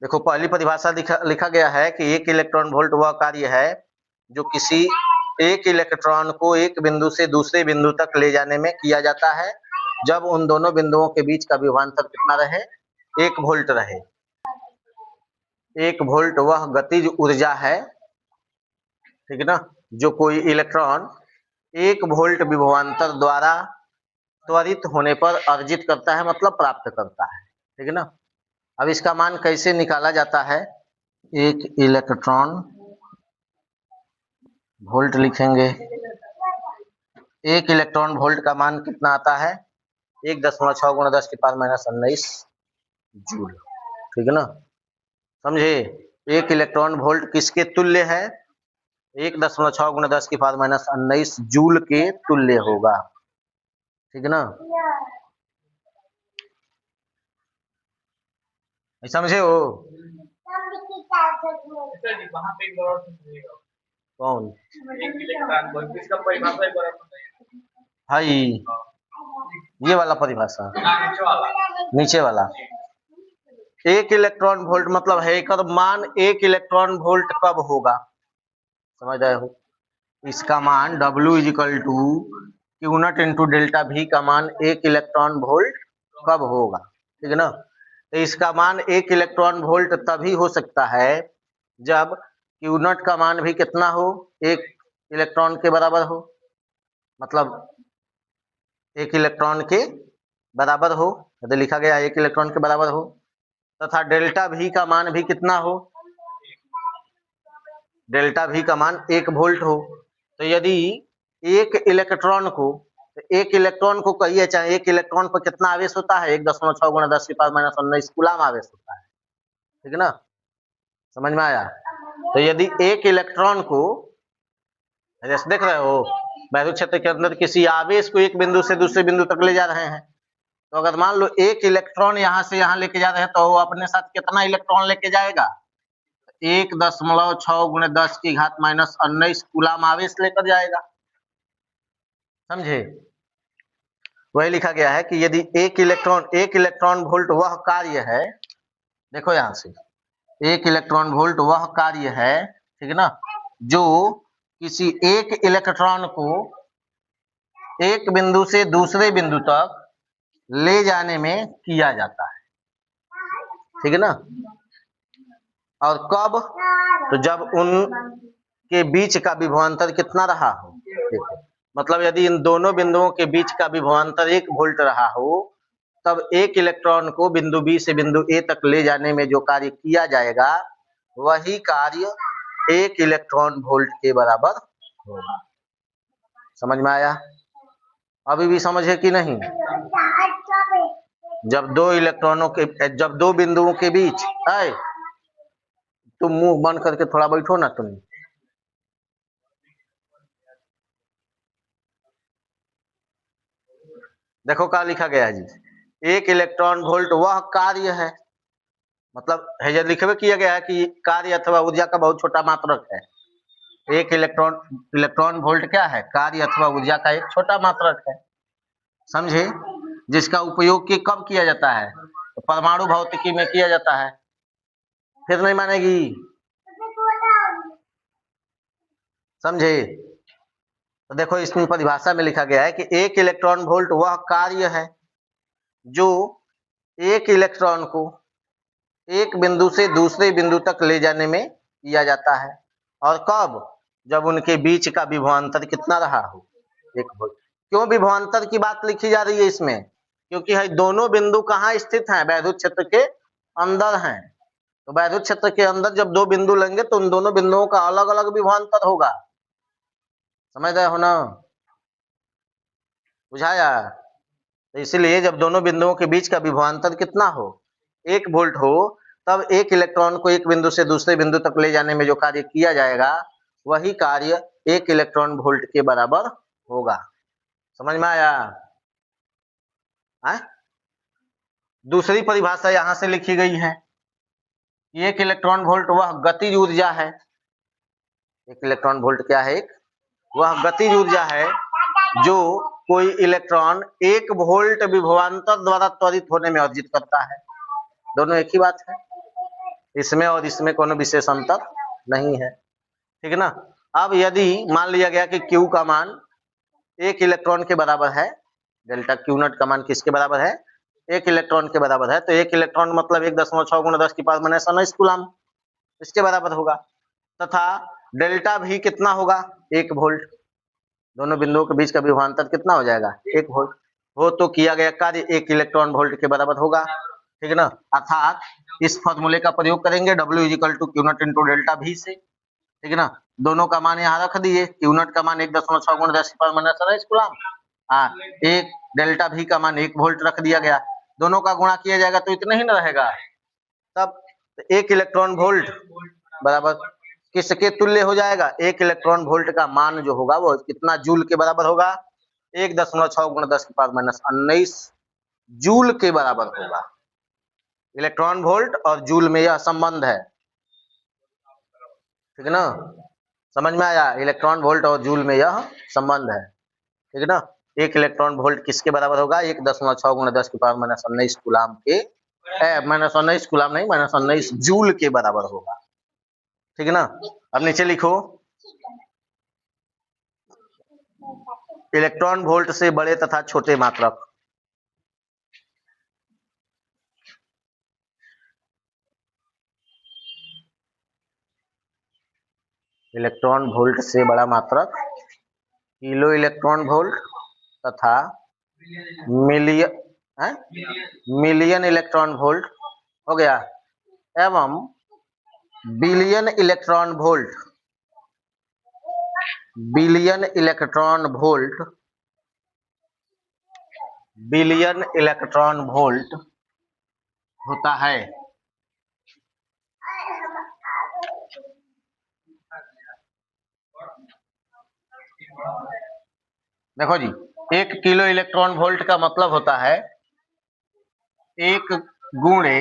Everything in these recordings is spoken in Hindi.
देखो पहली परिभाषा लिखा गया है कि एक इलेक्ट्रॉन वोल्ट वह कार्य है जो किसी एक इलेक्ट्रॉन को एक बिंदु से दूसरे बिंदु तक ले जाने में किया जाता है जब उन दोनों बिंदुओं के बीच का विभवांतर कितना रहे, 1 वोल्ट रहे। 1 वोल्ट वह गतिज ऊर्जा है, ठीक है ना, जो कोई इलेक्ट्रॉन 1 वोल्ट विभवांतर द्वारा त्वरित होने पर अर्जित करता है, मतलब प्राप्त करता है, ठीक है ना। अब इसका मान कैसे निकाला जाता है, एक इलेक्ट्रॉन वोल्ट लिखेंगे। 1 इलेक्ट्रॉन वोल्ट का मान कितना आता है, 1.6 × 10⁻⁻19 जूल, ठीक है ना, समझे। 1 इलेक्ट्रॉन वोल्ट किसके तुल्य है, 1.6 × 10⁻⁻19 जूल के तुल्य होगा, ठीक है ना, समझे हो। कौन भाई, ये वाला परिभाषा नीचे वाला 1 इलेक्ट्रॉन वोल्ट मतलब है इसका मान 1 इलेक्ट्रॉन वोल्ट कब होगा, समझ रहे हो। इसका मान W = Q not into delta V का मान 1 इलेक्ट्रॉन वोल्ट कब होगा, ठीक है ना। तो इसका मान 1 इलेक्ट्रॉन वोल्ट तभी हो सकता है जब Q नॉट का मान भी कितना हो, 1 इलेक्ट्रॉन के बराबर हो, मतलब 1 इलेक्ट्रॉन के बराबर हो, तो लिखा गया 1 इलेक्ट्रॉन के बराबर हो, तथा डेल्टा V का मान भी कितना हो, डेल्टा V का मान 1 वोल्ट हो। तो यदि एक इलेक्ट्रॉन को कहिए, चाहे 1 इलेक्ट्रॉन पर कितना आवेश होता है, 1.6 × 10⁻⁻19 कूलम आवेश होता है, ठीक है ना, समझ में आया। तो यदि एक इलेक्ट्रॉन को, जैसे देख रहे हो वैद्युत क्षेत्र के अंदर किसी आवेश को एक बिंदु से दूसरे बिंदु तक ले जा रहे हैं, तो अगर मान लो 1 इलेक्ट्रॉन यहां से यहां लेके जा रहे हैं तो वो अपने साथ कितना इलेक्ट्रॉन लेके जाएगा, 1.6 × 10⁻⁻19 कूलम आवेश लेकर जाएगा, समझे। वही लिखा गया है कि यदि 1 इलेक्ट्रॉन वोल्ट वह कार्य है, देखो यहां से 1 इलेक्ट्रॉन वोल्ट वह कार्य है, ठीक है ना, जो किसी एक इलेक्ट्रॉन को एक बिंदु से दूसरे बिंदु तक ले जाने में किया जाता है, ठीक है ना। और कब, तो जब उनके बीच का विभवांतर कितना रहा हो, देखो मतलब यदि इन दोनों बिंदुओं के बीच का विभवांतर 1 वोल्ट रहा हो, तब 1 इलेक्ट्रॉन को बिंदु बी से बिंदु ए तक ले जाने में जो कार्य किया जाएगा वही कार्य 1 इलेक्ट्रॉन वोल्ट के बराबर होगा, समझ में आया। अभी भी समझे कि नहीं। जब दो बिंदुओं के बीच है, तुम मुंह बंद करके थोड़ा बैठो ना तुम। देखो क्या लिखा गया है जी, 1 इलेक्ट्रॉन वोल्ट वह कार्य है, मतलब है लिखे किया गया है कि कार्य अथवा ऊर्जा का बहुत छोटा मात्रक है। 1 इलेक्ट्रॉन वोल्ट क्या है, कार्य अथवा ऊर्जा का एक छोटा मात्रक है, समझे, जिसका उपयोग कब किया जाता है, तो परमाणु भौतिकी में किया जाता है। फिर नहीं मानेगी, समझे। तो देखो इसमें परिभाषा में लिखा गया है कि 1 इलेक्ट्रॉन वोल्ट वह कार्य है जो एक इलेक्ट्रॉन को एक बिंदु से दूसरे बिंदु तक ले जाने में किया जाता है, और कब, जब उनके बीच का विभवांतर कितना रहा हो, 1 वोल्ट। क्यों विभवांतर की बात लिखी जा रही है इसमें, क्योंकि है दोनों बिंदु कहाँ स्थित हैं, वैद्युत क्षेत्र के अंदर हैं। तो वैद्युत क्षेत्र के अंदर जब 2 बिंदु लेंगे तो उन दोनों बिंदुओं का अलग अलग विभवांतर होगा, समझ रहे हो ना, बुझाया। तो इसलिए जब दोनों बिंदुओं के बीच का विभवांतर कितना हो, 1 वोल्ट हो, तब 1 इलेक्ट्रॉन को एक बिंदु से दूसरे बिंदु तक ले जाने में जो कार्य किया जाएगा वही कार्य 1 इलेक्ट्रॉन वोल्ट के बराबर होगा, समझ में आया। दूसरी परिभाषा यहां से लिखी गई है, 1 इलेक्ट्रॉन वोल्ट वह गतिज ऊर्जा है। 1 इलेक्ट्रॉन वोल्ट क्या है, वह गतिज ऊर्जा है जो कोई इलेक्ट्रॉन 1 वोल्ट विभवांतर द्वारा त्वरित होने में अर्जित करता है। दोनों एक ही बात है, इसमें और इसमें कोनो विशेष अंतर नहीं है, ठीक है ना। अब यदि मान लिया गया कि Q का मान 1 इलेक्ट्रॉन के बराबर है, डेल्टा Q नॉट का मान किसके बराबर है, 1 इलेक्ट्रॉन के बराबर है, तो 1 इलेक्ट्रॉन मतलब 1.6 × 10⁻⁻⁹ कूलम इसके बराबर होगा, तथा डेल्टा भी कितना होगा, 1 वोल्ट। दोनों बिंदुओं के बीच का विभवांतर कितना हो जाएगा, 1 वोल्ट। हो तो किया गया कार्य 1 इलेक्ट्रॉन वोल्ट के बराबर होगा, ठीक है ना। अर्थात इस फॉर्मूले का प्रयोग करेंगे W = Q not × delta V से, ठीक है ना। दोनों का मान यहाँ रख दिए, Q नॉट का मान 1.6 × 10⁻⁻⁷ कूलम, एक डेल्टा V का मान 1 वोल्ट रख दिया गया, दोनों का गुणा किया जाएगा तो इतना ही ना रहेगा। तब 1 इलेक्ट्रॉन वोल्ट बराबर किसके तुल्य हो जाएगा, 1 इलेक्ट्रॉन वोल्ट का मान जो होगा वो कितना जूल के बराबर होगा, 1.6 × 10⁻⁹ जूल के बराबर होगा। इलेक्ट्रॉन वोल्ट और जूल में यह संबंध है, ठीक है ना, समझ में आया। इलेक्ट्रॉन वोल्ट और जूल में यह संबंध है, ठीक है ना। 1 इलेक्ट्रॉन वोल्ट किसके बराबर होगा, 1.6 × 10⁻⁷ कूलम के -19 कूलम नहीं, -19 जूल के बराबर होगा, ठीक है ना। अब नीचे लिखो, इलेक्ट्रॉन वोल्ट से बड़े तथा छोटे मात्रक, इलेक्ट्रॉन वोल्ट से बड़ा मात्रक किलो इलेक्ट्रॉन वोल्ट तथा मिलियन इलेक्ट्रॉन वोल्ट हो गया, एवं बिलियन इलेक्ट्रॉन वोल्ट होता है। देखो जी, 1 किलो इलेक्ट्रॉन वोल्ट का मतलब होता है 1 गुणे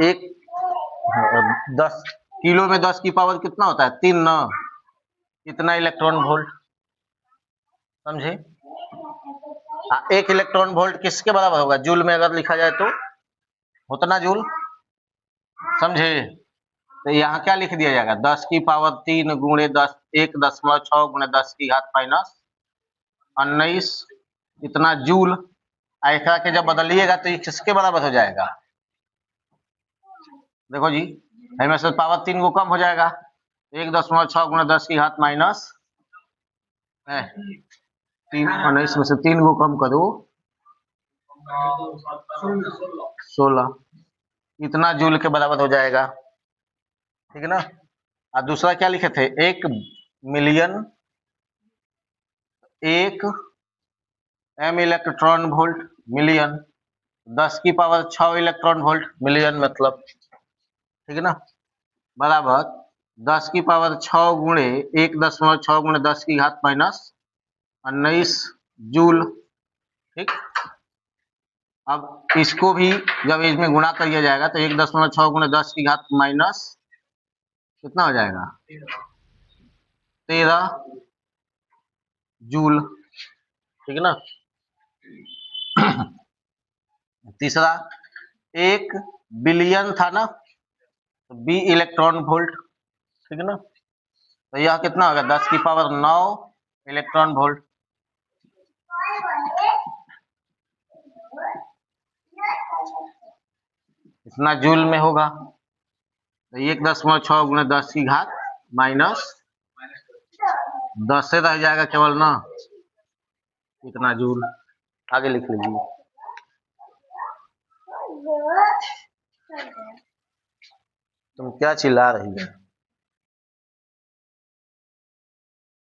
1 10 किलो में 10 की पावर कितना होता है, 3 ना, इतना इलेक्ट्रॉन वोल्ट, समझे। 1 इलेक्ट्रॉन वोल्ट किसके बराबर होगा, जूल में अगर लिखा जाए तो उतना जूल, समझे। तो यहाँ क्या लिख दिया जाएगा, 10 की पावर 3 गुणे 10 1.6 × 10⁻⁹ इतना जूल। ऐसा के जब बदलिएगा तो ये किसके बराबर हो जाएगा, देखो जी, इसमें से पावर 3 को कम हो जाएगा, 1.6 × 10⁻⁻3 में से 3 को कम करो 16, इतना जूल के बराबर हो जाएगा, ठीक है ना। और दूसरा क्या लिखे थे, 1 million 1 m electron volt million, 10 की पावर 6 इलेक्ट्रॉन वोल्ट मिलियन मतलब, ठीक है ना, बराबर 10 की पावर 6 गुणे 1.6 × 10⁻⁻19 जूल, ठीक। अब इसको भी जब इसमें गुणा किया जाएगा तो 1.6 × 10⁻⁻, कितना हो जाएगा, 13 जूल, ठीक है ना। तीसरा 1 बिलियन था ना, तो बी इलेक्ट्रॉन वोल्ट, ठीक है ना, तो यह कितना होगा, 10 की पावर 9 इलेक्ट्रॉन वोल्ट, इतना जूल में होगा। तो 1.6 × 10⁻⁻10 से रह जाएगा केवल ना, इतना जूल। आगे लिख लीजिए, तुम क्या चिल्ला रही है।